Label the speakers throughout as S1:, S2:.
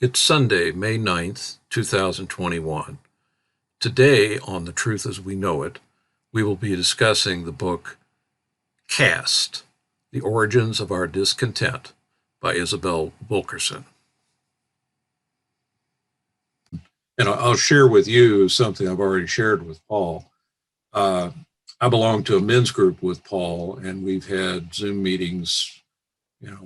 S1: It's Sunday, May 9th, 2021. Today, on The Truth as We Know It, we will be discussing the book CASTE, The Origins of Our Discontent by Isabel Wilkerson. And I'll share with you something I've already shared with Paul. I belong to a men's group with Paul, and we've had Zoom meetings,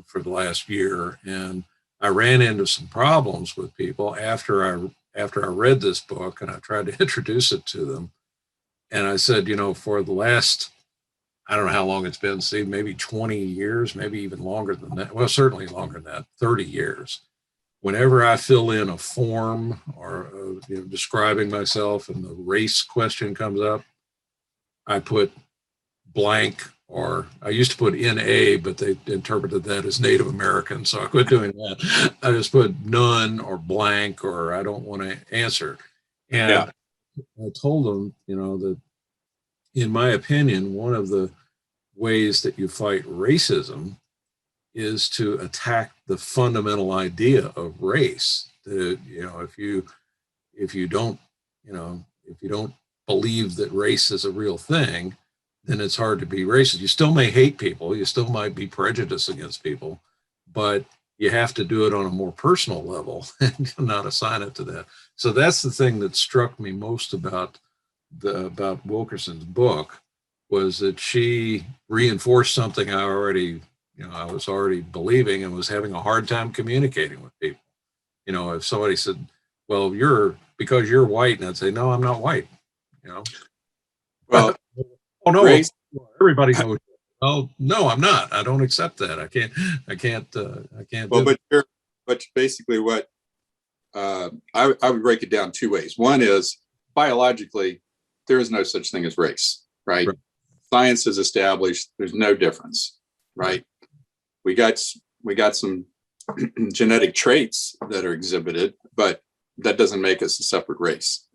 S1: for the last year. And I ran into some problems with people after I read this book, and I tried to introduce it to them. And I said, for the last, I don't know how long it's been, Steve, maybe 20 years, maybe even longer than that. Well, certainly longer than that, 30 years. Whenever I fill in a form or describing myself and the race question comes up, I put blank, or I used to put NA, but they interpreted that as Native American, so I quit doing that. I just put none or blank, or I don't want to answer. And
S2: Yeah.
S1: I told them, that in my opinion, one of the ways that you fight racism is to attack the fundamental idea of race. That, if you don't believe that race is a real thing, then it's hard to be racist. You still may hate people, you still might be prejudiced against people, but you have to do it on a more personal level and not assign it to that. So that's the thing that struck me most about Wilkerson's book, was that she reinforced something I was already believing and was having a hard time communicating with people. If somebody said, well, because you're white, and I'd say, no, I'm not white.
S2: Well,
S1: oh no,
S2: race,
S1: everybody knows. Oh no, I'm not. I don't accept that. I can't.
S2: well, but basically what I would break it down two ways. One is biologically, there is no such thing as race, right? Science has established there's no difference, right? We got some genetic traits that are exhibited, but that doesn't make us a separate race.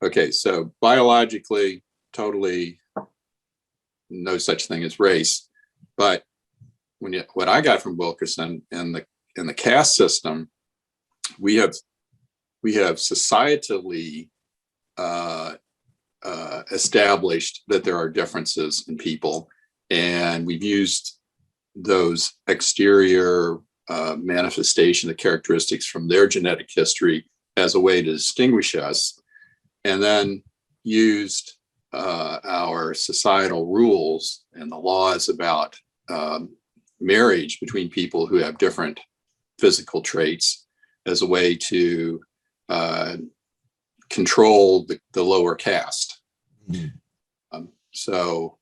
S2: Okay, so biologically, totally no such thing as race. But what I got from Wilkerson in the caste system, we have societally established that there are differences in people, and we've used those exterior manifestation of characteristics from their genetic history as a way to distinguish us, and then used our societal rules and the laws about marriage between people who have different physical traits as a way to control the lower caste. Mm-hmm. So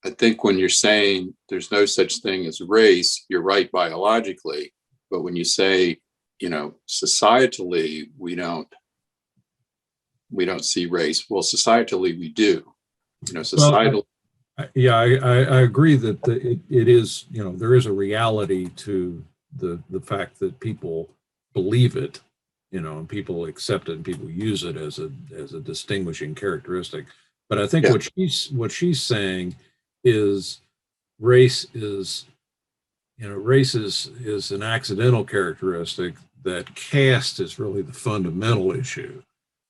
S2: I think when you're saying there's no such thing as race, you're right biologically. But when you say, societally, we don't see race. Well, societally, we do. Societal.
S1: Well, I agree that it is, there is a reality to the fact that people believe it, and people accept it and people use it as a distinguishing characteristic. But I think what she's saying is race is an accidental characteristic, that caste is really the fundamental issue.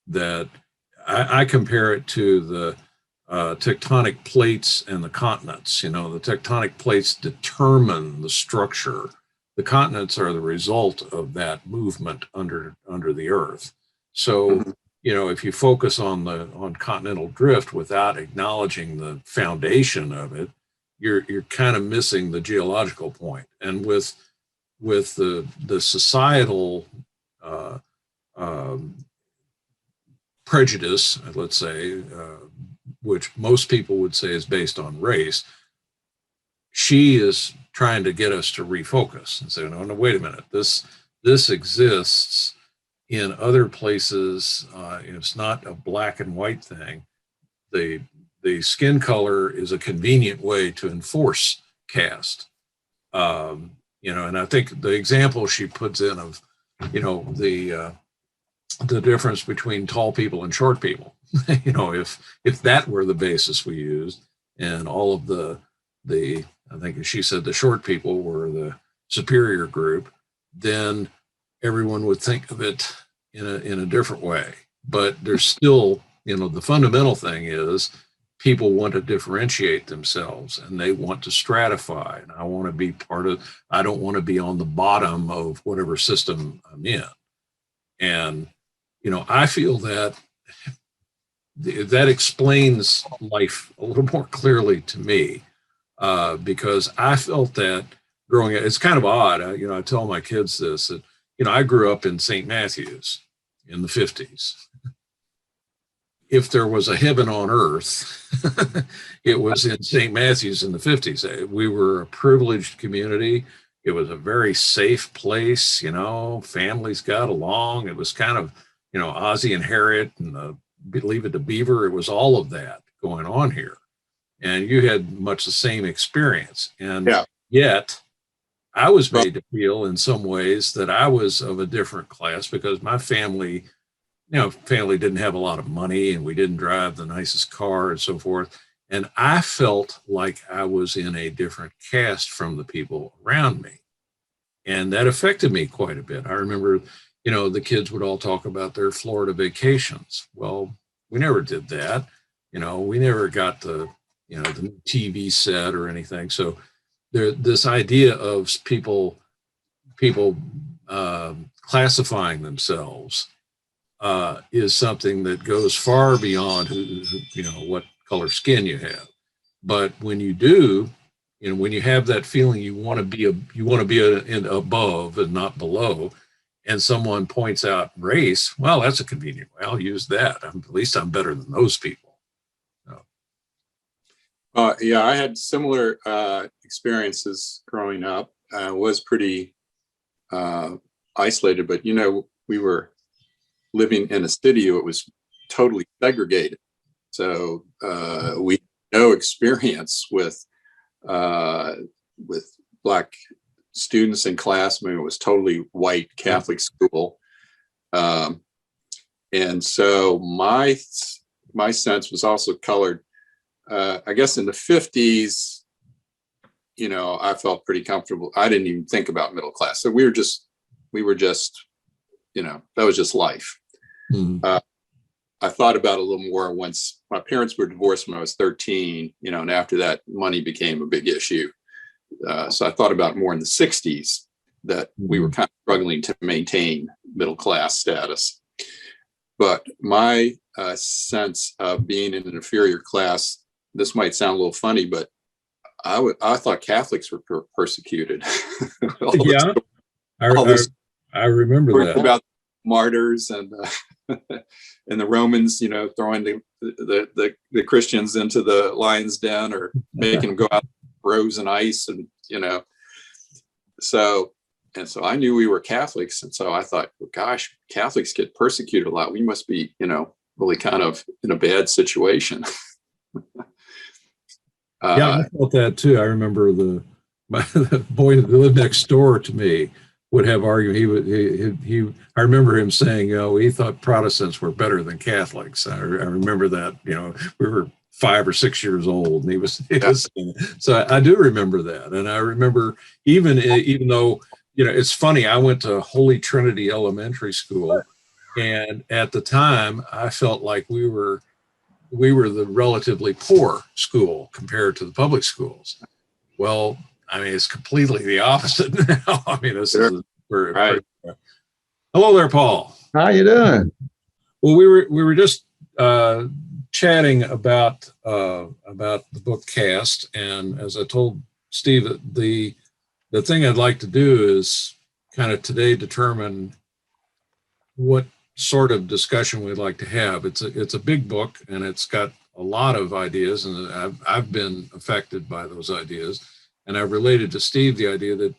S1: That I compare it to the tectonic plates and the continents. The tectonic plates determine the structure. The continents are the result of that movement under the earth. So, if you focus on continental drift without acknowledging the foundation of it, you're kind of missing the geological point. And with the societal prejudice, let's say, which most people would say is based on race, she is trying to get us to refocus and say, no, wait a minute, this exists in other places. It's not a black and white thing. The skin color is a convenient way to enforce caste. And I think the example she puts in of, the difference between tall people and short people, if that were the basis we used, and all of the I think she said the short people were the superior group, then everyone would think of it in a different way. But there's still, the fundamental thing is people want to differentiate themselves and they want to stratify. And I want to be I don't want to be on the bottom of whatever system I'm in. And, I feel that that explains life a little more clearly to me, because I felt that growing up. It's kind of odd. I tell my kids this, that, I grew up in St. Matthews in the 50s. If there was a heaven on earth, it was in St. Matthews in the 50s. We were a privileged community. It was a very safe place. Families got along. It was kind of, Ozzie and Harriet and Leave It to Beaver. It was all of that going on here. And you had much the same experience. And yet I was made to feel in some ways that I was of a different class because my family didn't have a lot of money and we didn't drive the nicest car and so forth. And I felt like I was in a different caste from the people around me. And that affected me quite a bit. I remember, the kids would all talk about their Florida vacations. Well, we never did that. We never got the new TV set or anything. So this idea of people classifying themselves is something that goes far beyond what color skin you have. But when you do, when you have that feeling you want to be above and not below, and someone points out race, well, that's a convenient way. I'll use that. At least I'm better than those people.
S2: I had similar experiences growing up. I was pretty isolated, but we were living in a city. It was totally segregated, so we had no experience with Black students in class. I mean, it was totally white Catholic school, and so my sense was also colored. I guess in the 50s, I felt pretty comfortable. I didn't even think about middle class. So we were just, that was just life.
S1: Mm-hmm.
S2: I thought about it a little more once my parents were divorced when I was 13, and after that money became a big issue. So I thought about more in the 60s that we were kind of struggling to maintain middle class status. But my sense of being in an inferior class, this might sound a little funny, but I thought Catholics were persecuted.
S1: I remember that
S2: about martyrs and and the Romans, throwing the Christians into the lion's den or making them go out frozen ice, and so I knew we were Catholics, and so I thought, well, gosh, Catholics get persecuted a lot. We must be, really kind of in a bad situation.
S1: I felt that too. I remember the boy that lived next door to me would have argued. I remember him saying, he thought Protestants were better than Catholics. I remember that. We were 5 or 6 years old, and he was so I do remember that. And I remember even though, it's funny, I went to Holy Trinity Elementary School, and at the time I felt like we were the relatively poor school compared to the public schools. Well, I mean, it's completely the opposite now. I mean, this is right. Hello there, Paul.
S3: How you doing?
S1: Well, we were just chatting about the book CASTE, and as I told Steve, the thing I'd like to do is kind of today determine what sort of discussion we'd like to have. It's a big book, and it's got a lot of ideas, and I've been affected by those ideas, and I've related to Steve the idea that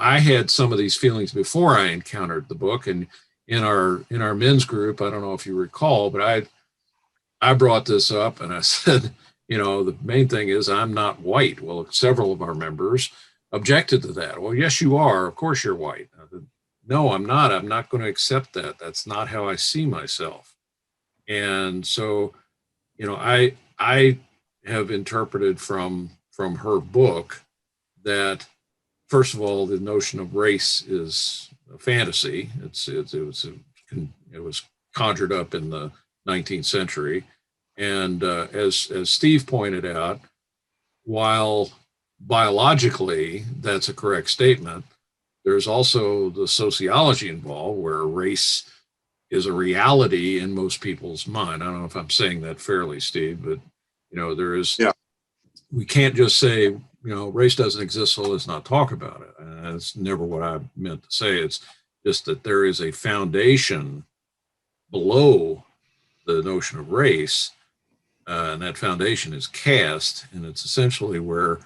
S1: I had some of these feelings before I encountered the book. And in our men's group, I don't know if you recall, but I brought this up and I said, the main thing is I'm not white. Well, several of our members objected to that. Well, yes, you are. Of course you're white. I said, no, I'm not. I'm not going to accept that. That's not how I see myself. And so, I have interpreted from her book that first of all, the notion of race is a fantasy. It was conjured up in the 19th century, and as Steve pointed out, while biologically that's a correct statement, there's also the sociology involved, where race is a reality in most people's mind. I don't know if I'm saying that fairly, Steve, but there is.
S2: Yeah.
S1: We can't just say race doesn't exist, so let's not talk about it. That's never what I meant to say. It's just that there is a foundation below the notion of race, and that foundation is caste, and it's essentially where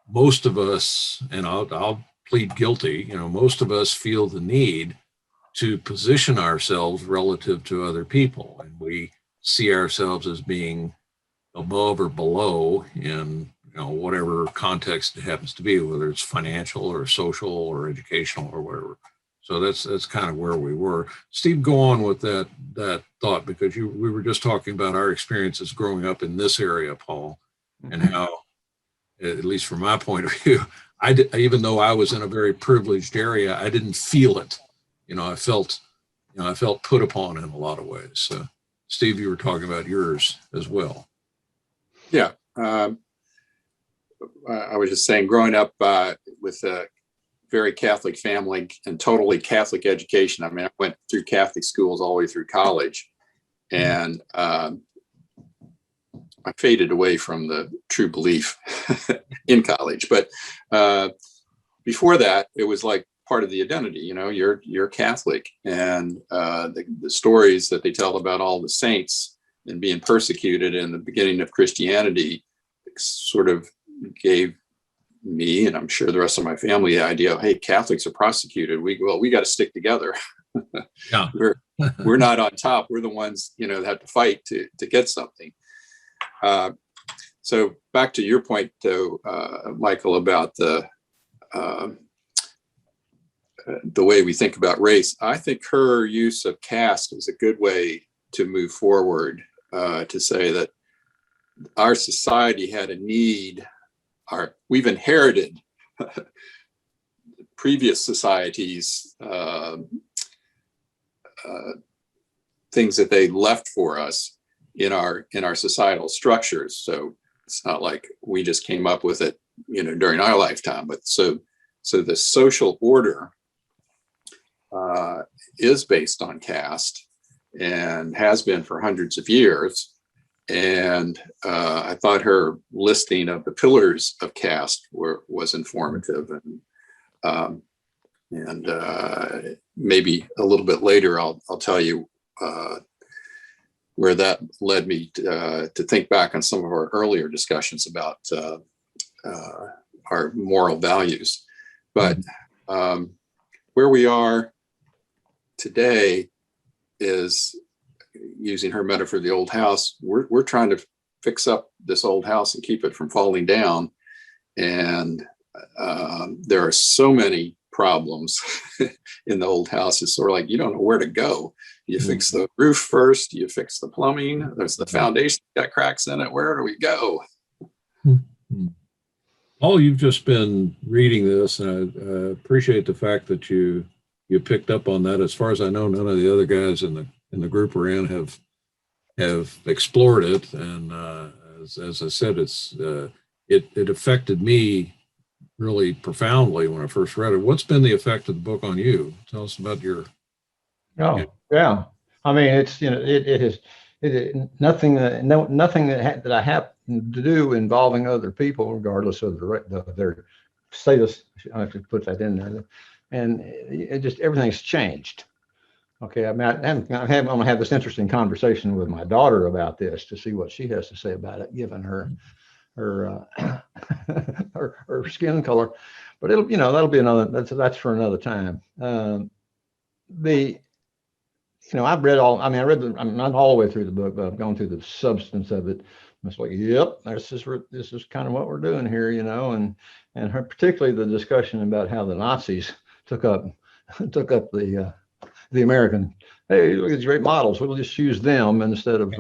S1: most of us, and I'll plead guilty, most of us feel the need to position ourselves relative to other people, and we see ourselves as being above or below in whatever context it happens to be, whether it's financial or social or educational or whatever. So that's kind of where we were. Steve, go on with that thought, because we were just talking about our experiences growing up in this area, Paul, and how, at least from my point of view, even though I was in a very privileged area, I didn't feel it. I felt put upon in a lot of ways. So, Steve, you were talking about yours as well.
S2: Yeah. I was just saying, growing up with a very Catholic family and totally Catholic education. I mean, I went through Catholic schools all the way through college, and I faded away from the true belief in college. But before that, it was like part of the identity. You're Catholic, and the stories that they tell about all the saints and being persecuted in the beginning of Christianity sort of gave me, and I'm sure the rest of my family, the idea of, hey, Catholics are prosecuted. We got to stick together.
S1: Yeah.
S2: we're not on top. We're the ones, that have to fight to get something. So back to your point, though, Michael, about the way we think about race. I think her use of caste is a good way to move forward, to say that our society had a need. We've inherited previous societies, things that they left for us in our societal structures. So it's not like we just came up with it, during our lifetime. But so the social order is based on caste and has been for hundreds of years. And I thought her listing of the pillars of caste was informative, and maybe a little bit later I'll tell you where that led me to think back on some of our earlier discussions about our moral values. But where we are today is, using her metaphor of the old house, we're trying to fix up this old house and keep it from falling down. And there are so many problems in the old house. It's sort of like you don't know where to go. You fix the roof first, you fix the plumbing, there's the foundation got cracks in it. Where do we go?
S1: Paul, you've just been reading this, and I appreciate the fact that you picked up on that. As far as I know, none of the other guys in the group we're in have explored it, and as I said, it affected me really profoundly when I first read it. What's been the effect of the book on you? Tell us about your.
S3: Oh, yeah. I mean, it's nothing that I happen to do involving other people, regardless of their status. I have to put that in there, and it just everything's changed. Okay, I mean, I'm gonna have this interesting conversation with my daughter about this to see what she has to say about it, given her her skin color. But that'll be that's for another time. I'm not all the way through the book, but I've gone through the substance of it. And it's like, yep, this is kind of what we're doing here, and particularly the discussion about how the Nazis took up the the American. Hey, look at these great models. We'll just use them instead of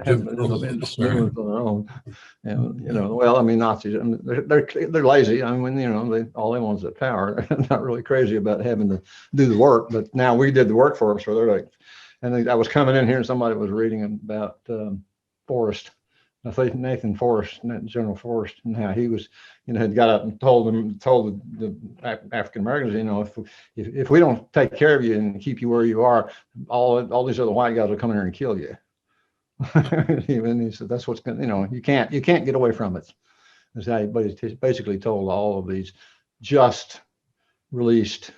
S3: having them new ones on their own. And well, I mean, Nazis. I mean, they're lazy. I mean, all they want is the power. They're not really crazy about having to do the work. But now we did the work for them, so they're like. And I was coming in here, and somebody was reading about Forrest. I think Nathan Forrest, General Forrest, and how he was, had got up and told the African Americans, if we don't take care of you and keep you where you are, all these other white guys will come in here and kill you. And he said, that's what's going to, you can't get away from it. That's how he basically told all of these just released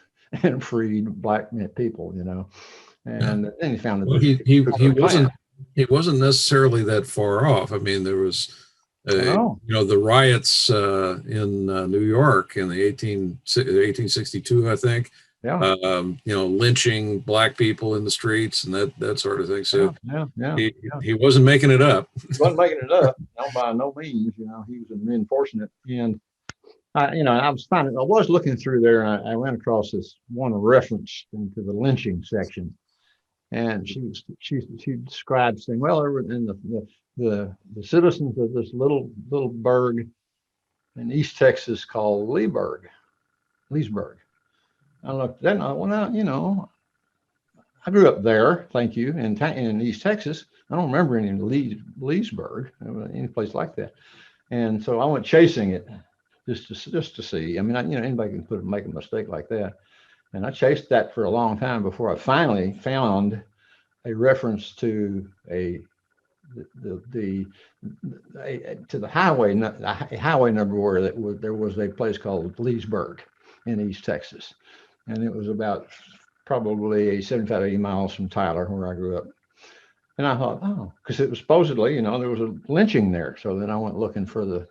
S3: and freed black people, and then he found that
S1: well, he wasn't necessarily that far off. I mean, there was, the riots in New York in the 1862, I think.
S3: Yeah.
S1: Lynching black people in the streets and that sort of thing. So
S3: he
S1: wasn't making it up.
S3: He wasn't making it up. No, by no means. He was reinforcing it. And I was looking through there, and I ran across this one reference into the lynching section. And she described saying, well, in the citizens of this little burg in East Texas called Leesburg. I looked then. I grew up there. Thank you, in East Texas. I don't remember any Leesburg, any place like that. And so I went chasing it just to see. I mean, anybody can make a mistake like that. And I chased that for a long time before I finally found a reference to the highway number where there was a place called Leesburg in East Texas, and it was about probably 75, 80 miles from Tyler, where I grew up. And I thought, because it was supposedly, there was a lynching there. So then I went looking for the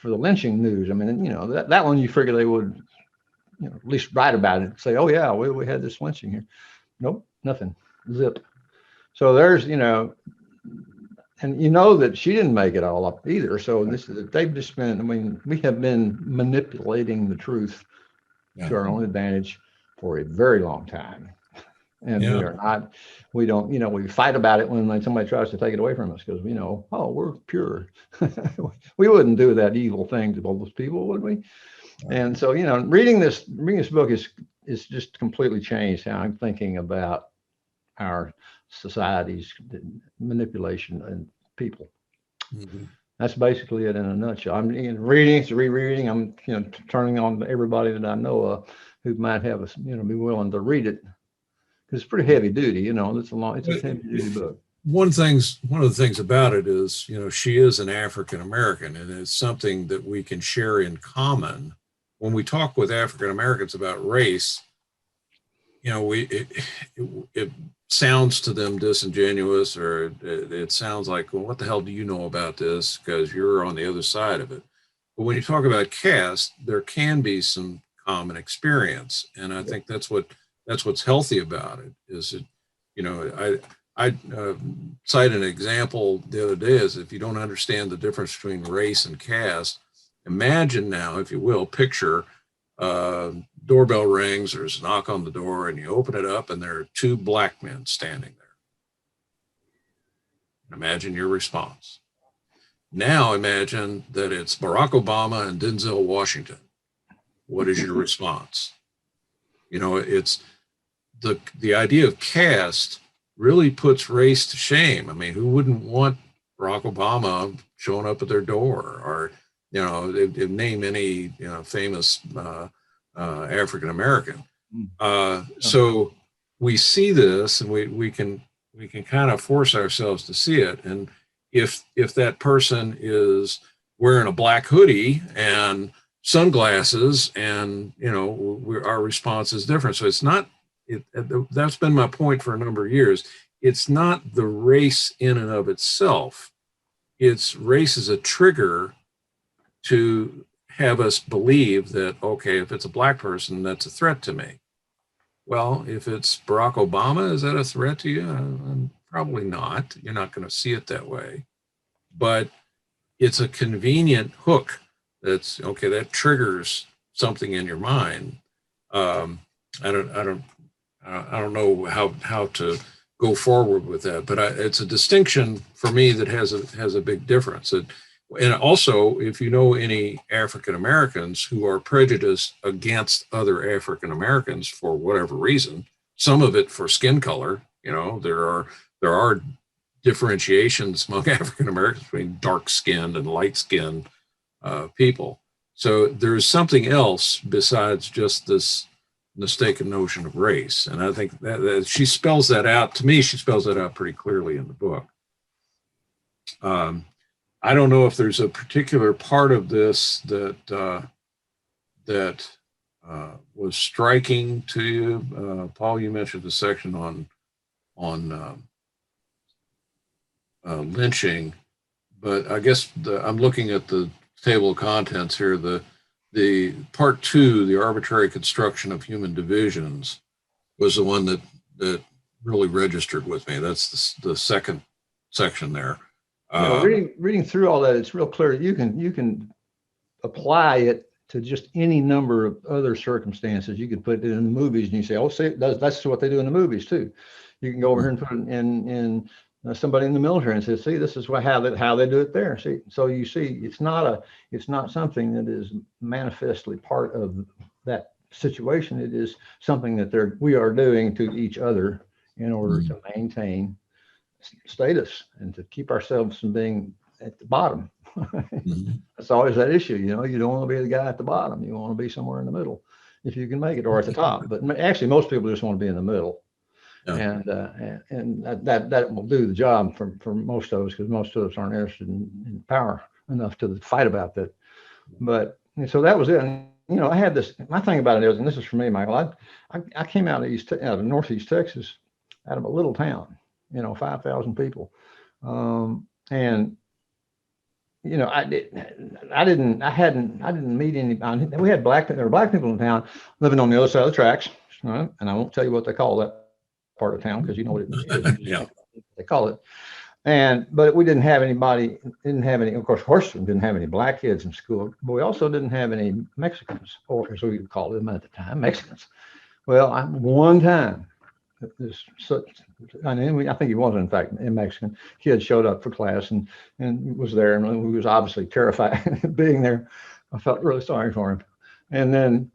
S3: lynching news. I mean, that one you figure they would, at least write about it, say, oh yeah, we had this lynching here. Nope, nothing, zip. So there's, and that she didn't make it all up either. So they've just been, we have been manipulating the truth to our own advantage for a very long time. And we fight about it when somebody tries to take it away from us, because we're pure. We wouldn't do that evil thing to all those people, would we? And so, reading this book is just completely changed how I'm thinking about our society's manipulation and people. Mm-hmm. That's basically it in a nutshell. I'm reading, it's rereading. I'm turning on to everybody that I know of who might have be willing to read it, because it's pretty heavy duty. It's a heavy duty book.
S1: One of the things about it is, she is an African American, and it's something that we can share in common. When we talk with African Americans about race, it sounds to them disingenuous, or it sounds like, well, what the hell do you know about this? Because you're on the other side of it. But when you talk about caste, there can be some common experience, and I think that's what's healthy about it. Is it, I cite an example the other day is, if you don't understand the difference between race and caste, imagine now, if you will, picture doorbell rings, there's a knock on the door, and you open it up, and there are two black men standing there. Imagine your response. Now imagine that it's Barack Obama and Denzel Washington. What is your response? It's the idea of caste really puts race to shame. I mean, who wouldn't want Barack Obama showing up at their door, or name any famous African American. So we see this, and we can kind of force ourselves to see it. And if that person is wearing a black hoodie and sunglasses, and our response is different. So it's not. That's been my point for a number of years. It's not the race in and of itself. It's race as a trigger to have us believe that, okay, if it's a black person, that's a threat to me. Well, if it's Barack Obama, is that a threat to you? Probably not. You're not going to see it that way. But it's a convenient hook that's, okay, that triggers something in your mind. I I don't know how to go forward with that, but it's a distinction for me that has a big difference. And also, if you know any African Americans who are prejudiced against other African Americans for whatever reason, some of it for skin color, there are differentiations among African Americans between dark skinned and light skinned people. So there's something else besides just this mistaken notion of race. And I think that she spells that out. To me, she spells that out pretty clearly in the book. I don't know if there's a particular part of this that was striking to you. Paul, you mentioned the section on lynching, but I guess I'm looking at the table of contents here. The part 2, the arbitrary construction of human divisions, was the one that really registered with me. That's the second section there.
S3: Reading through all that, it's real clear. You can apply it to just any number of other circumstances. You could put it in the movies and you say, oh, see, that's what they do in the movies too. You can go over here and put it in somebody in the military and say, see, this is how they do it there. See, so you see, it's not something that is manifestly part of that situation. It is something that we are doing to each other in order to maintain status and to keep ourselves from being at the bottom. That's always that issue. You don't want to be the guy at the bottom. You want to be somewhere in the middle if you can make it, or at the top. But actually, most people just want to be in the middle. Yeah. And that will do the job for most of us, because most of us aren't interested in power enough to fight about that. But so that was it. And I had this. My thing about it is, and this is for me, Michael. I came out of Northeast Texas, out of a little town, 5,000 people, and I didn't meet anybody. We had there were black people in town living on the other side of the tracks, right? And I won't tell you what they call that part of town, because you know what it is.
S1: Yeah.
S3: They call it. But we didn't have any, of course, we didn't have any black kids in school, but we also didn't have any Mexicans, or as we called them at the time, Mexicans. Well, one time, I think he was, in fact, a Mexican kid showed up for class and was there, and he was obviously terrified being there. I felt really sorry for him. And then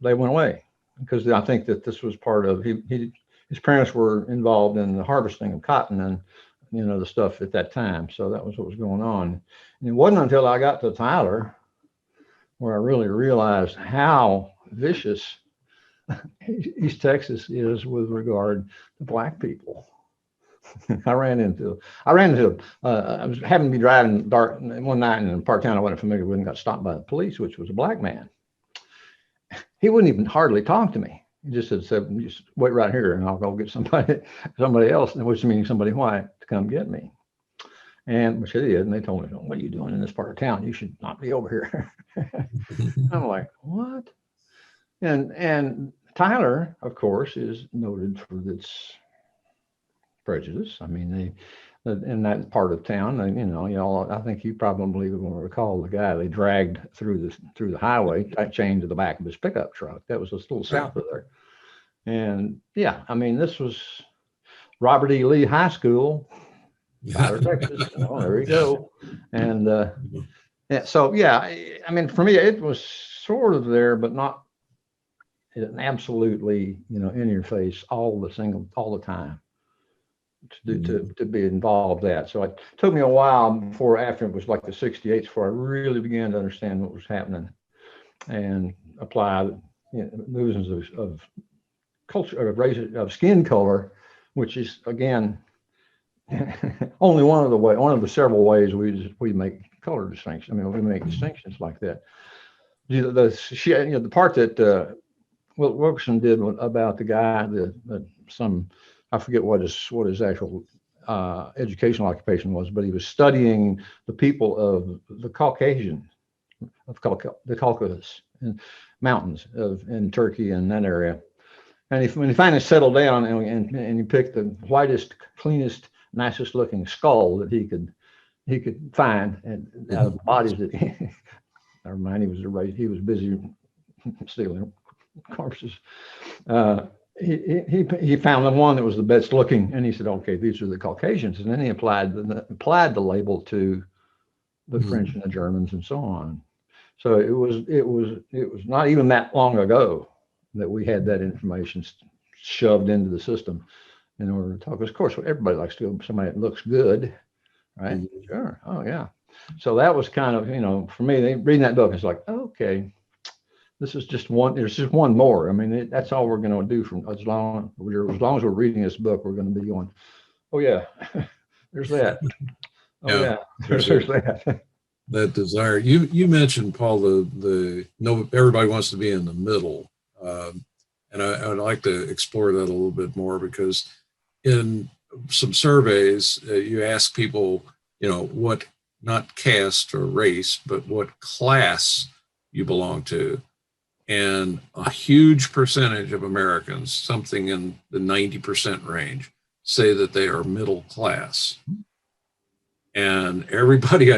S3: they went away, because I think that this was part of, his parents were involved in the harvesting of cotton and, the stuff at that time. So that was what was going on. And it wasn't until I got to Tyler where I really realized how vicious East Texas is with regard to black people. I was having to be driving dark one night in a part of town I wasn't familiar with, and got stopped by the police, which was a black man. He wouldn't even hardly talk to me. He just said, just wait right here and I'll go get somebody else, which means somebody white, to come get me. And which they did, and they told me, what are you doing in this part of town? You should not be over here. I'm like, what? And Tyler, of course, is noted for its prejudice. I mean, in that part of town, I think you probably will recall the guy they dragged through the highway, chained to the back of his pickup truck. That was a little south of there. And yeah, I mean, this was Robert E. Lee High School, Tyler, Texas. There you go. And so yeah, I mean, for me, it was sort of there, but not absolutely, in your face all the time to be involved that. So it took me a while after it was like the 68s before I really began to understand what was happening and apply notions of culture, of race, of skin color, which is again only one of the several ways we make color distinctions. I mean, we make distinctions like that. The part that Wilkerson did about the guy I forget what his actual educational occupation was, but he was studying the people of the Caucasian, the Caucasus and mountains in Turkey and that area. And when he finally settled down and he picked the whitest, cleanest, nicest looking skull that he could find, and out of the bodies that never mind, he was busy stealing corpses. he found the one that was the best looking, and he said, okay, these are the Caucasians, and then he applied the label to the French and the Germans and so on. So it was not even that long ago that we had that information shoved into the system in order to talk. Of course, everybody likes to go somebody that looks good, right? Sure. Oh yeah. So that was kind of, for me, reading that book, it's like, okay, this is just one. There's just one more. I mean, that's all we're going to do from as long as we're reading this book, we're going to be going, oh yeah, there's that. Oh yeah, there's that.
S1: That desire. You mentioned, Paul, no, everybody wants to be in the middle, and I would like to explore that a little bit more, because in some surveys you ask people, what, not caste or race, but what class you belong to. And a huge percentage of Americans, something in the 90% range, say that they are middle class. And everybody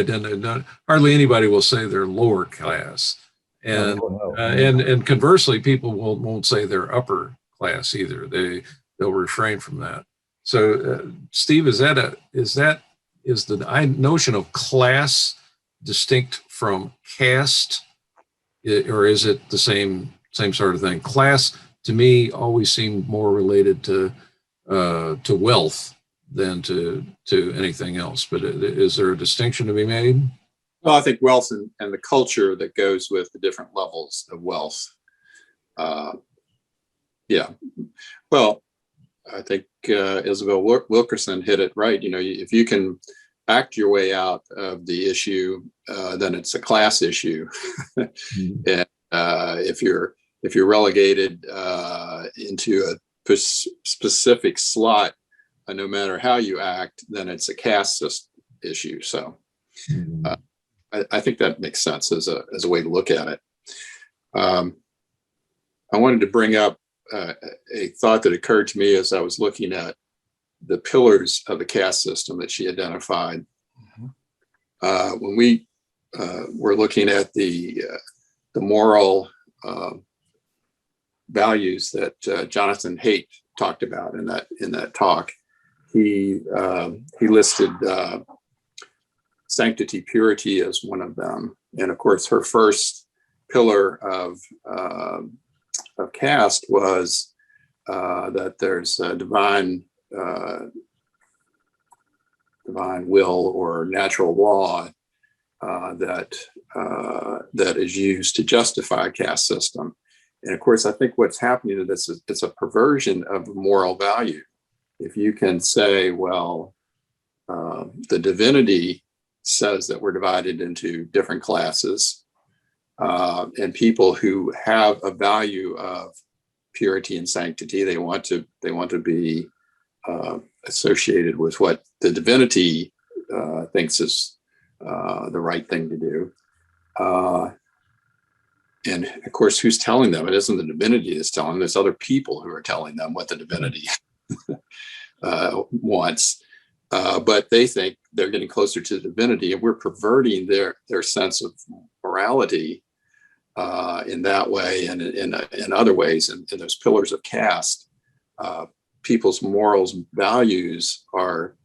S1: hardly anybody will say they're lower class. And and conversely, people won't say they're upper class either. They'll refrain from that. So, Steve, is the notion of class distinct from caste? Or is it the same sort of thing? Class, to me, always seemed more related to wealth than to anything else. But is there a distinction to be made?
S2: Well, I think wealth and the culture that goes with the different levels of wealth. Yeah. Well, I think Isabel Wilkerson hit it right. If you can act your way out of the issue, then it's a class issue. And if you're relegated into a specific slot, no matter how you act, then it's a caste issue. So I think that makes sense as a way to look at it. I wanted to bring up a thought that occurred to me as I was looking at the pillars of the caste system that she identified. When we were looking at the moral values that Jonathan Haidt talked about in that talk, he listed sanctity, purity as one of them, and of course her first pillar of caste was that there's a divine will or natural law that is used to justify a caste system. And of course, I think what's happening to this is it's a perversion of moral value. If you can say, well, the divinity says that we're divided into different classes, and people who have a value of purity and sanctity, they want to be associated with what the divinity thinks is the right thing to do. And of course, who's telling them? It isn't the divinity that's telling them. There's other people who are telling them what the divinity wants. But they think they're getting closer to the divinity, and we're perverting their sense of morality in that way, and in other ways. And those pillars of caste, people's morals and values are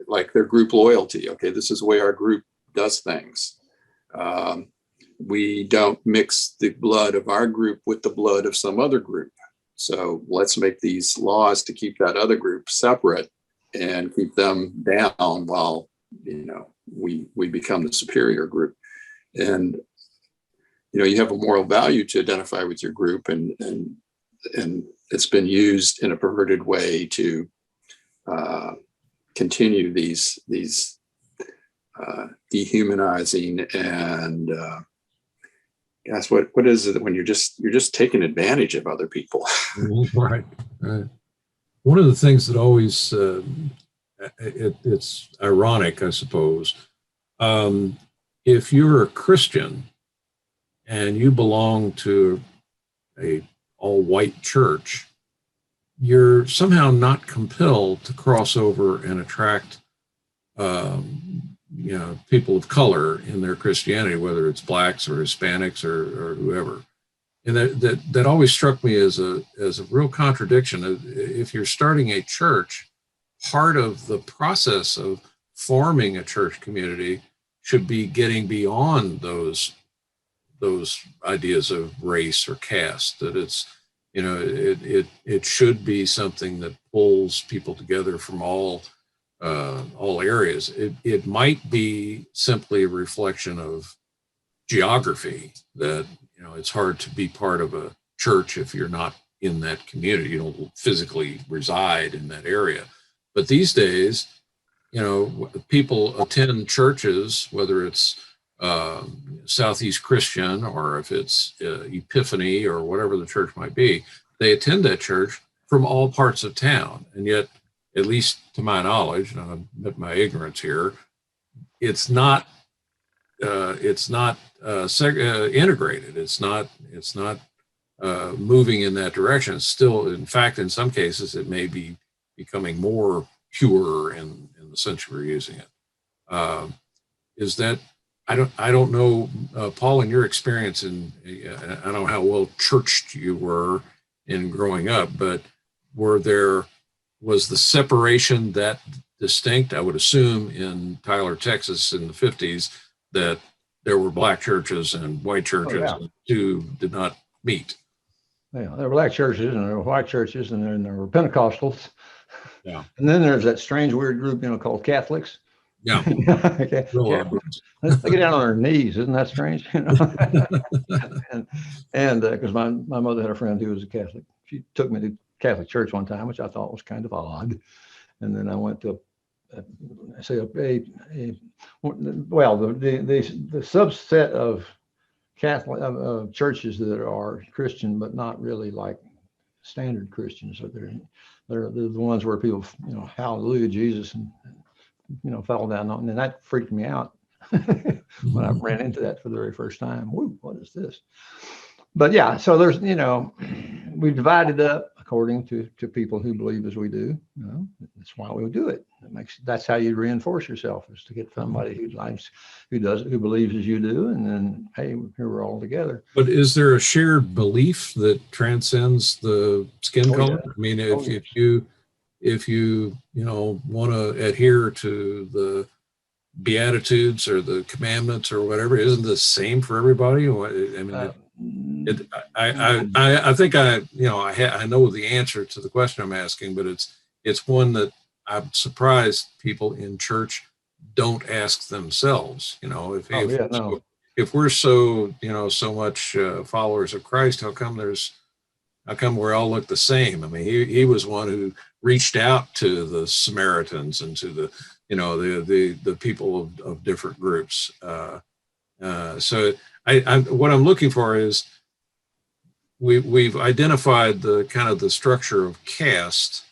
S2: like their group loyalty. Okay, this is the way our group does things. We don't mix the blood of our group with the blood of some other group. So let's make these laws to keep that other group separate and keep them down while we become the superior group. And you have a moral value to identify with your group, and it's been used in a perverted way to continue these dehumanizing and gosh, what is it when you're just taking advantage of other people?
S1: Right. One of the things that always it's ironic, I suppose, if you're a Christian and you belong to a all-white church, you're somehow not compelled to cross over and attract people of color in their Christianity, whether it's blacks or Hispanics or whoever. And that always struck me as a real contradiction. If you're starting a church, part of the process of forming a church community should be getting beyond those ideas of race or caste. That it's, it should be something that pulls people together from all areas. It might be simply a reflection of geography, that it's hard to be part of a church if you're not in that community, you don't physically reside in that area. But these days, people attend churches, whether it's Southeast Christian or if it's Epiphany or whatever the church might be, they attend that church from all parts of town. And yet, at least to my knowledge, and I admit my ignorance here, it's not integrated. It's not moving in that direction. It's still, in fact, in some cases, it may be becoming more pure in the sense we're using it. Is that, I don't know, Paul, in your experience, I don't know how well churched you were in growing up, but was the separation that distinct? I would assume in Tyler, Texas in the 50s that there were black churches and white churches, and the two did not meet.
S3: Yeah, there were black churches and there were white churches, and then there were Pentecostals.
S1: Yeah.
S3: And then there's that strange, weird group, called Catholics.
S1: Yeah.
S3: Okay. They get down on their knees. Isn't that strange? And because my mother had a friend who was a Catholic. She took me to Catholic church one time, which I thought was kind of odd. And then I went to the subset of Catholic churches that are Christian, but not really like standard Christians. So they're the ones where people, hallelujah, Jesus, and fell down on, and that freaked me out when I ran into that for the very first time. Woo, what is this? But yeah, so there's, we divided up according to people who believe as we do. That's why we do it. That's how you reinforce yourself, is to get somebody who believes as you do, and then, hey, here we're all together.
S1: But is there a shared belief that transcends the skin color?
S3: Yeah.
S1: I mean, if you want to adhere to the Beatitudes or the commandments or whatever, isn't the same for everybody? I mean, I think I know the answer to the question I'm asking, but it's one that I'm surprised people in church don't ask themselves. If we're so so much followers of Christ, how come we all look the same? I mean, he was one who reached out to the Samaritans and to the the people of different groups. So what I'm looking for is we've identified the kind of the structure of caste,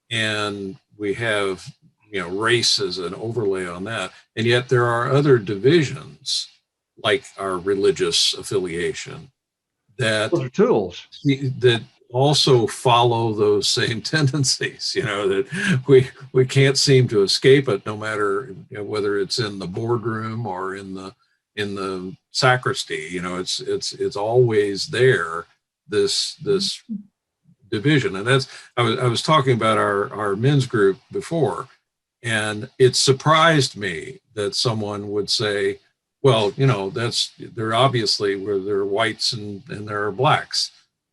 S1: and we have race as an overlay on that, and yet there are other divisions like our religious affiliation that
S3: Those are tools
S1: that also follow those same tendencies, that we can't seem to escape it, no matter whether it's in the boardroom or in the sacristy. It's always there, this division. And that's, I was talking about our men's group before, and it surprised me that someone would say, well, they're obviously where there are whites and there are blacks.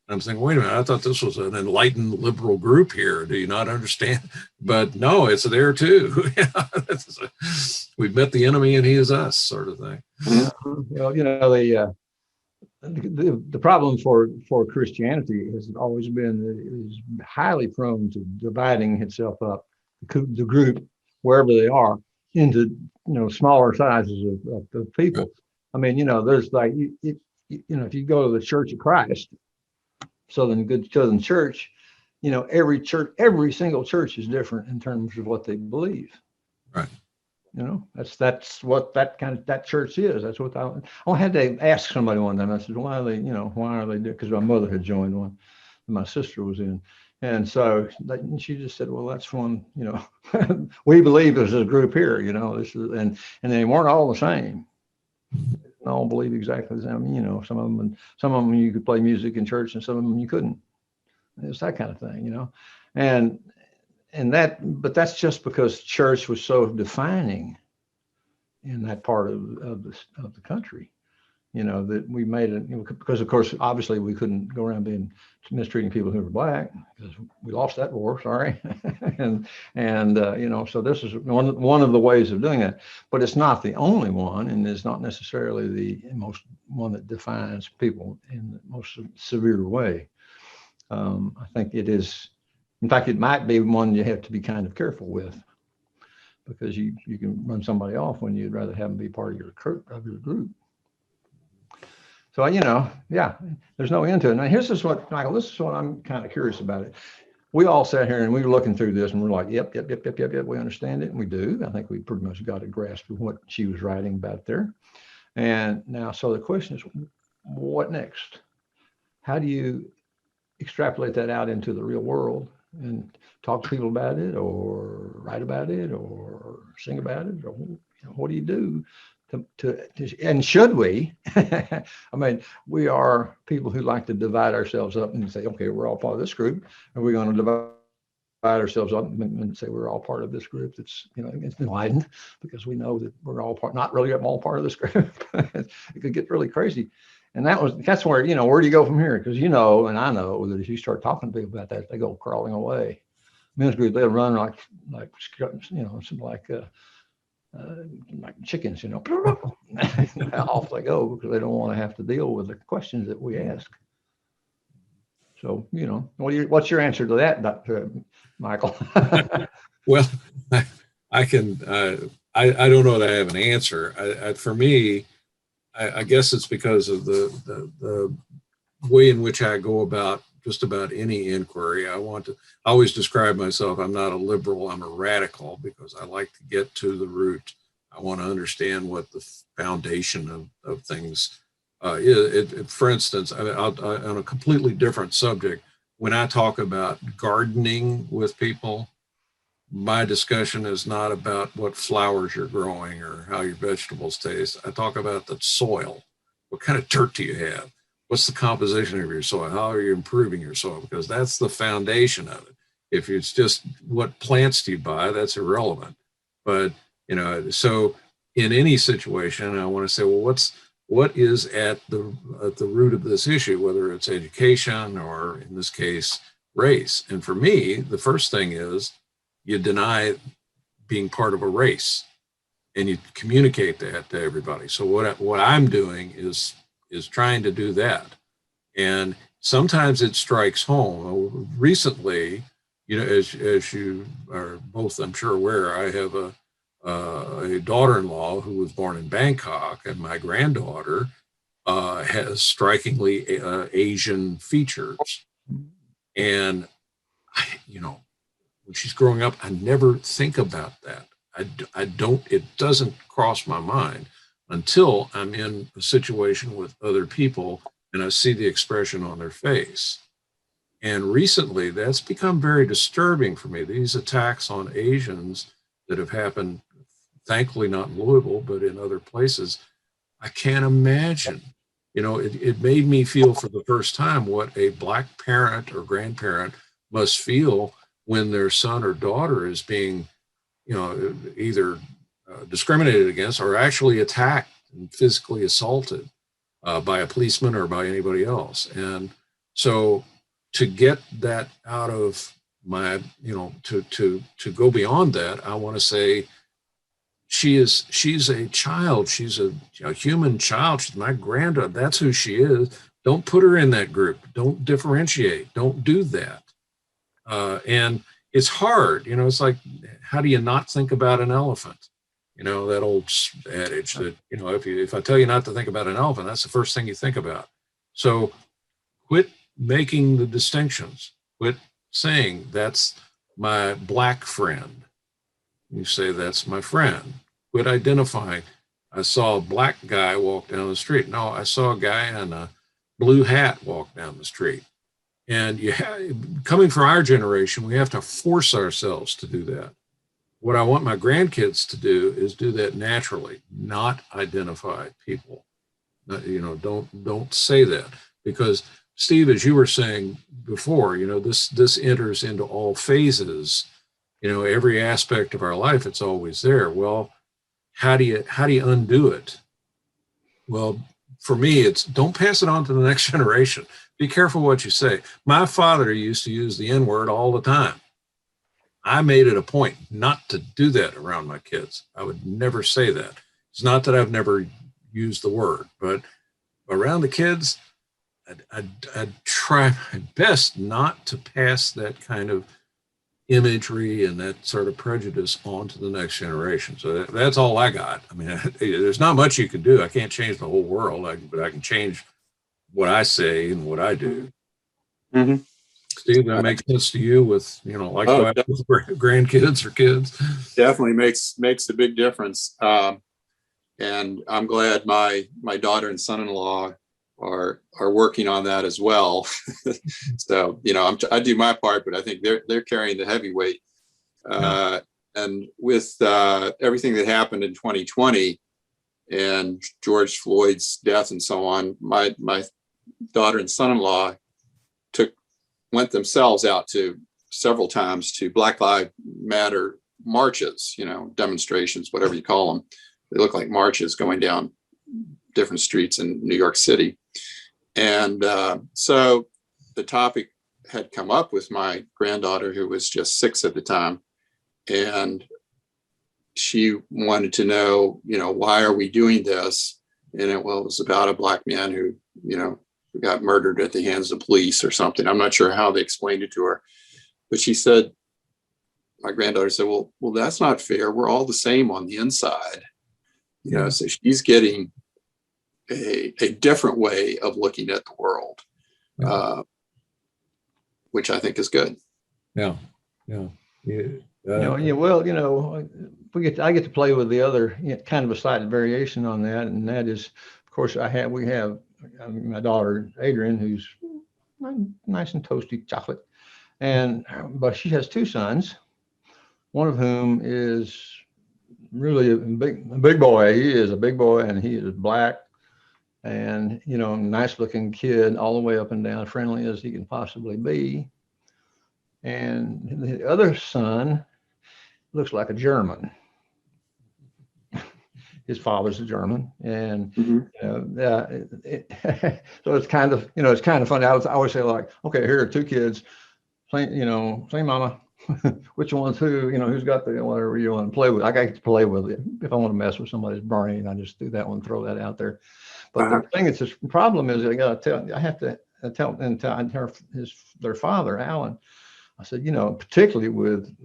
S1: And I'm thinking, wait a minute, I thought this was an enlightened liberal group here. Do you not understand? But no, it's there too. We've met the enemy and he is us, sort of thing.
S3: Well, the problem for Christianity has always been that it is highly prone to dividing itself up, the group, wherever they are, into smaller sizes of people. Right. I mean, there's like if you go to the Church of Christ, Good Southern Church, every single church is different in terms of what they believe.
S1: Right.
S3: That's what that church is. That's what I had to ask somebody one time. I said, why are they doing? Because my mother had joined one, and my sister was in. And so she just said, well, that's one, we believe there's a group here, this is, and they weren't all the same. all believe exactly the same. You know, some of them you could play music in church, and some of them you couldn't. It's that kind of thing, you know, and but that's just because church was so defining in that part of the country, you know, that we made it, you know, because of course, obviously we couldn't go around mistreating people who were black, because we lost that war, sorry. and you know, so this is one of the ways of doing that, but it's not the only one, and it's not necessarily the most one that defines people in the most severe way. I think it is, in fact, it might be one you have to be kind of careful with, because you can run somebody off when you'd rather have them be part of your group. So, you know, yeah, there's no end to it. Now, here's just what, Michael, this is what I'm kind of curious about it. We all sat here and we were looking through this and we're like, yep, we understand it. And we do. I think we pretty much got a grasp of what she was writing about there. And now, so the question is, what next? How do you extrapolate that out into the real world and talk to people about it, or write about it, or sing about it, or you know, what do you do to and should we? I mean, we are people who like to divide ourselves up and say, okay, we're all part of this group, and we're going to divide ourselves up and say we're all part of this group that's, you know, it's enlightened, because we know that we're all not really all part of this group. It could get really crazy. And that's where, you know, where do you go from here? Because, you know, and I know that if you start talking to people about that, they go crawling away. Men's group, they'll run like you know, like chickens, you know, off they go, because they don't want to have to deal with the questions that we ask. So, you know, what's your answer to that, Dr. Michael?
S1: Well, I can, I don't know that I have an answer. For me, I guess it's because of the way in which I go about just about any inquiry. I always describe myself, I'm not a liberal, I'm a radical, because I like to get to the root. I want to understand what the foundation of things is. For instance, on a completely different subject, when I talk about gardening with people, my discussion is not about what flowers you're growing or how your vegetables taste. I talk about the soil. What kind of dirt do you have? What's the composition of your soil? How are you improving your soil? Because that's the foundation of it. If it's just what plants do you buy, that's irrelevant. But, you know, so in any situation, I want to say, well, what is at the root of this issue, whether it's education or, in this case, race? And for me, the first thing is, you deny being part of a race, and you communicate that to everybody. So what I'm doing is trying to do that. And sometimes it strikes home. Recently, you know, as you are both, I'm sure, aware, I have a daughter-in-law who was born in Bangkok, and my granddaughter has strikingly Asian features. And you know, when she's growing up, I never think about that. I don't, it doesn't cross my mind until I'm in a situation with other people and I see the expression on their face. And recently that's become very disturbing for me. These attacks on Asians that have happened, thankfully not in Louisville, but in other places, I can't imagine. You know, it made me feel for the first time what a Black parent or grandparent must feel when their son or daughter is being, you know, either discriminated against or actually attacked and physically assaulted by a policeman or by anybody else. And so to get that out of my, you know, to go beyond that, I want to say she's a child. She's a human child. She's my granddaughter. That's who she is. Don't put her in that group. Don't differentiate. Don't do that. And it's hard, you know, it's like, how do you not think about an elephant? You know, that old adage that, you know, if I tell you not to think about an elephant, that's the first thing you think about. So quit making the distinctions. Quit saying that's my Black friend. You say that's my friend. Quit identifying. I saw a Black guy walk down the street. No, I saw a guy in a blue hat walk down the street. And coming from our generation, we have to force ourselves to do that. What I want my grandkids to do is do that naturally, not identify people. Don't say that, because Steve, as you were saying before, this enters into all phases, every aspect of our life. It's always there. Well, how do you undo it? Well, for me, it's don't pass it on to the next generation. Be careful what you say. My father used to use the N-word all the time. I made it a point not to do that around my kids. I would never say that. It's not that I've never used the word, but around the kids, I'd try my best not to pass that kind of imagery and that sort of prejudice on to the next generation. So that's all I got. I mean, there's not much you can do. I can't change the whole world, but I can change what I say and what I do.
S2: Mm-hmm.
S1: Steve, that makes sense to you with, likewise with grandkids or kids?
S2: Definitely makes a big difference. And I'm glad my daughter and son-in-law are working on that as well. So, I do my part, but I think they're carrying the heavy weight. And with everything that happened in 2020 and George Floyd's death and so on, my daughter and son-in-law went themselves out to several times to Black Lives Matter marches, demonstrations, whatever you call them. They look like marches going down different streets in New York City. And so the topic had come up with my granddaughter, who was just 6 at the time. And she wanted to know, why are we doing this? And it was about a Black man who, got murdered at the hands of police or something. I'm not sure how they explained it to her, but she said, my granddaughter said, well, that's not fair. We're all the same on the inside. So she's getting a different way of looking at the world, which I think is good.
S3: Well, I get to play with the other kind of a slight variation on that, and that is, of course, we have my daughter Adrian, who's nice and toasty chocolate, but she has 2 sons, one of whom is really a big boy. He is a big boy, and he is Black, and nice looking kid, all the way up and down, friendly as he can possibly be. And the other son looks like a German. His father's a German, and so it's kind of funny. I always say, like, okay, here are 2 kids, same mama. Which one's who? Who's got the whatever you want to play with? I got to play with it. If I want to mess with somebody's brain, I just do that one, throw that out there. But the thing is, the problem is, I have to tell their father, Alan. I said, particularly with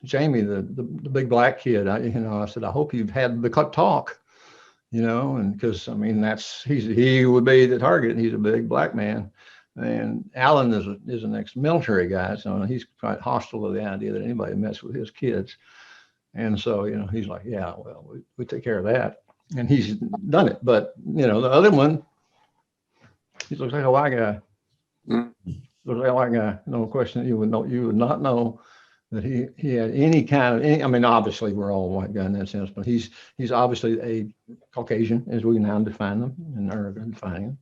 S3: Jamie, the big Black kid, I said, I hope you've had the talk, and because he would be the target. He's a big Black man, and Alan is an ex-military guy, so he's quite hostile to the idea that anybody mess with his kids. And so, he's like, yeah, well, we take care of that, and he's done it. But the other one, he looks like a white guy. Looks like a white guy. No question. You would not know that he had any kind of obviously we're all white guy in that sense, but he's obviously a Caucasian, as we now define them and are defining him.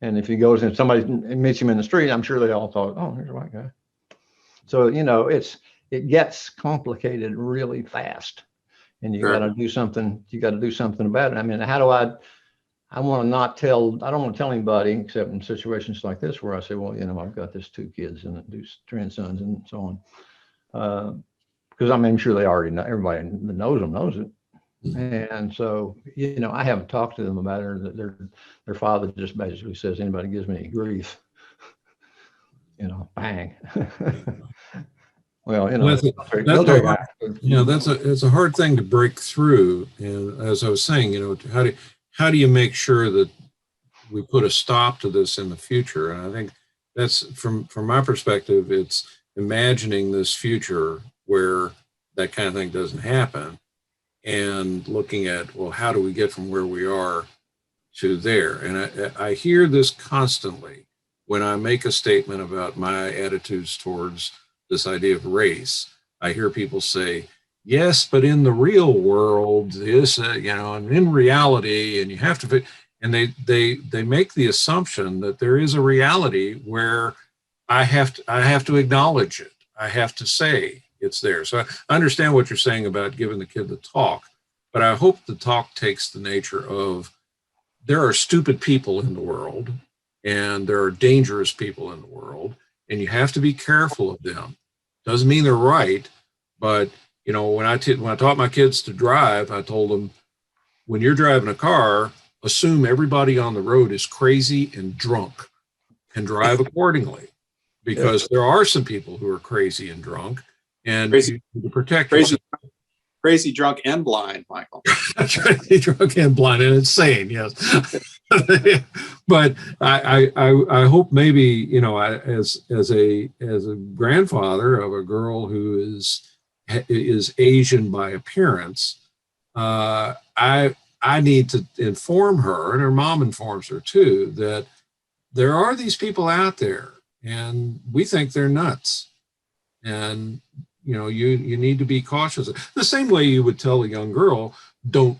S3: And if he goes and somebody meets him in the street, I'm sure they all thought, oh, there's a white guy. So it gets complicated really fast, and you got to do something. You got to do something about it. How do I want to not tell. I don't want to tell anybody, except in situations like this where I say, well, I've got this 2 kids and 2 grandsons and so on. Because I'm sure they already know. Everybody that knows them knows it, and so I haven't talked to them about it. That their father just basically says, anybody gives me any grief, bang. Well,
S1: it's a hard thing to break through. And as I was saying, how do you make sure that we put a stop to this in the future? And I think that's from my perspective, it's imagining this future where that kind of thing doesn't happen, and looking at, well, how do we get from where we are to there? And I hear this constantly when I make a statement about my attitudes towards this idea of race. I hear people say, yes, but in the real world, this, and in reality, and you have to, and they make the assumption that there is a reality where I have to acknowledge it. I have to say it's there. So I understand what you're saying about giving the kid the talk, but I hope the talk takes the nature of, there are stupid people in the world and there are dangerous people in the world, and you have to be careful of them. Doesn't mean they're right, but when I taught my kids to drive, I told them, when you're driving a car, assume everybody on the road is crazy and drunk and drive accordingly, because there are some people who are crazy and drunk, and you need to protect yourself.
S2: Crazy, drunk, and blind, Michael.
S1: Crazy, drunk, and blind, and insane. Yes, but I hope maybe as a grandfather of a girl who is Asian by appearance, I need to inform her, and her mom informs her too, that there are these people out there, and we think they're nuts, and you need to be cautious. The same way you would tell a young girl, don't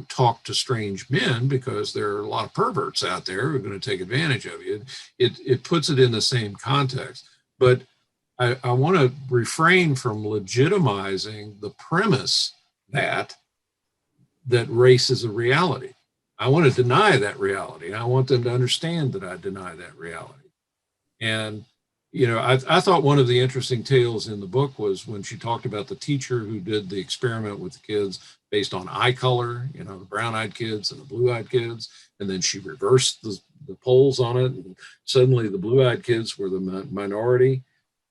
S1: talk to strange men, because there are a lot of perverts out there who are going to take advantage of you. It puts it in the same context. But I want to refrain from legitimizing the premise that race is a reality. I want to deny that reality. I want them to understand that I deny that reality. And I thought one of the interesting tales in the book was when she talked about the teacher who did the experiment with the kids based on eye color, the brown-eyed kids and the blue-eyed kids, and then she reversed the polls on it, and suddenly the blue-eyed kids were the minority.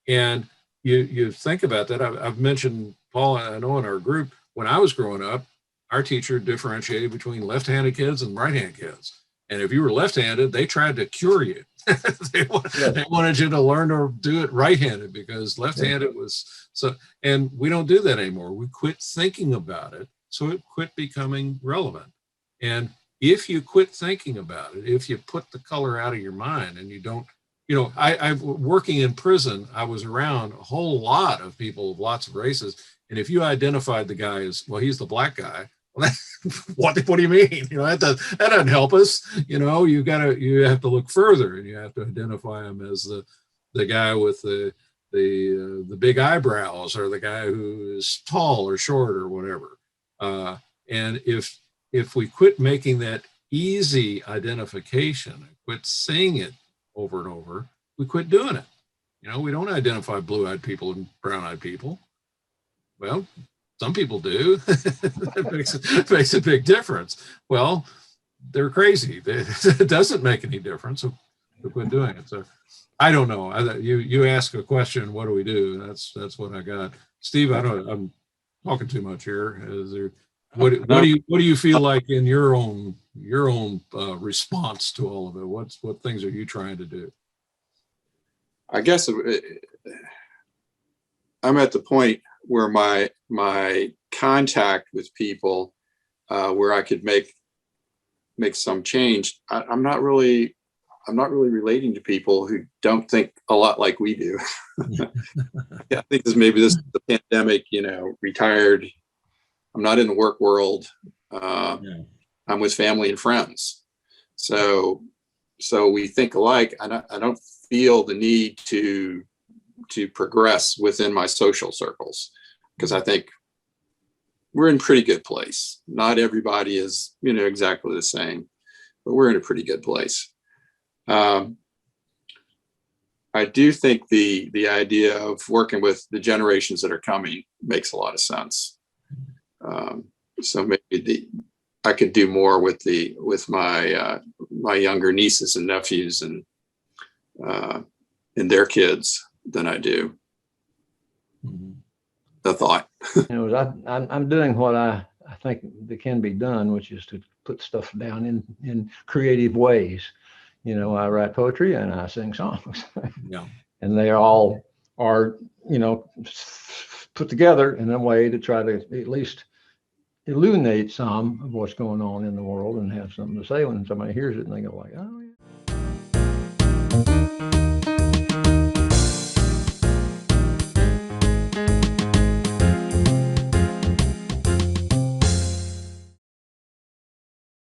S1: And you think about that. I've mentioned, Paul, I know in our group, when I was growing up, our teacher differentiated between left-handed kids and right-handed kids. And if you were left-handed, they tried to cure you. They wanted you to learn to do it right-handed, because left-handed was so. And we don't do that anymore. We quit thinking about it, so it quit becoming relevant. And if you quit thinking about it, if you put the color out of your mind and you don't, I working in prison, I was around a whole lot of people of lots of races. And if you identified the guy as, well, he's the black guy, well, what do you mean? That doesn't help us. You have to look further, and you have to identify him as the guy with the big eyebrows, or the guy who is tall or short or whatever. And if we quit making that easy identification and quit saying it over and over, we quit doing it. We don't identify blue-eyed people and brown-eyed people. Well, some people do. It makes a big difference. Well, they're crazy. It doesn't make any difference. So we quit doing it. So I don't know. You ask a question, what do we do? That's what I got. Steve, I'm talking too much here. What do you feel like in your own response to all of it? What things are you trying to do?
S2: I guess I'm at the point where my contact with people, where I could make some change. I'm not really relating to people who don't think a lot like we do. Yeah, I think this is the pandemic. Retired. I'm not in the work world. I'm with family and friends. So we think alike. I don't feel the need to progress within my social circles, because I think we're in a pretty good place. Not everybody is, exactly the same, but we're in a pretty good place. I do think the idea of working with the generations that are coming makes a lot of sense. So maybe I could do more with my younger nieces and nephews and their kids than I do.
S3: Mm-hmm.
S2: The thought.
S3: I'm doing what I think that can be done, which is to put stuff down in creative ways. I write poetry and I sing songs.
S1: Yeah.
S3: And they all are, put together in a way to try to at least illuminate some of what's going on in the world, and have something to say when somebody hears it and they go like, oh yeah.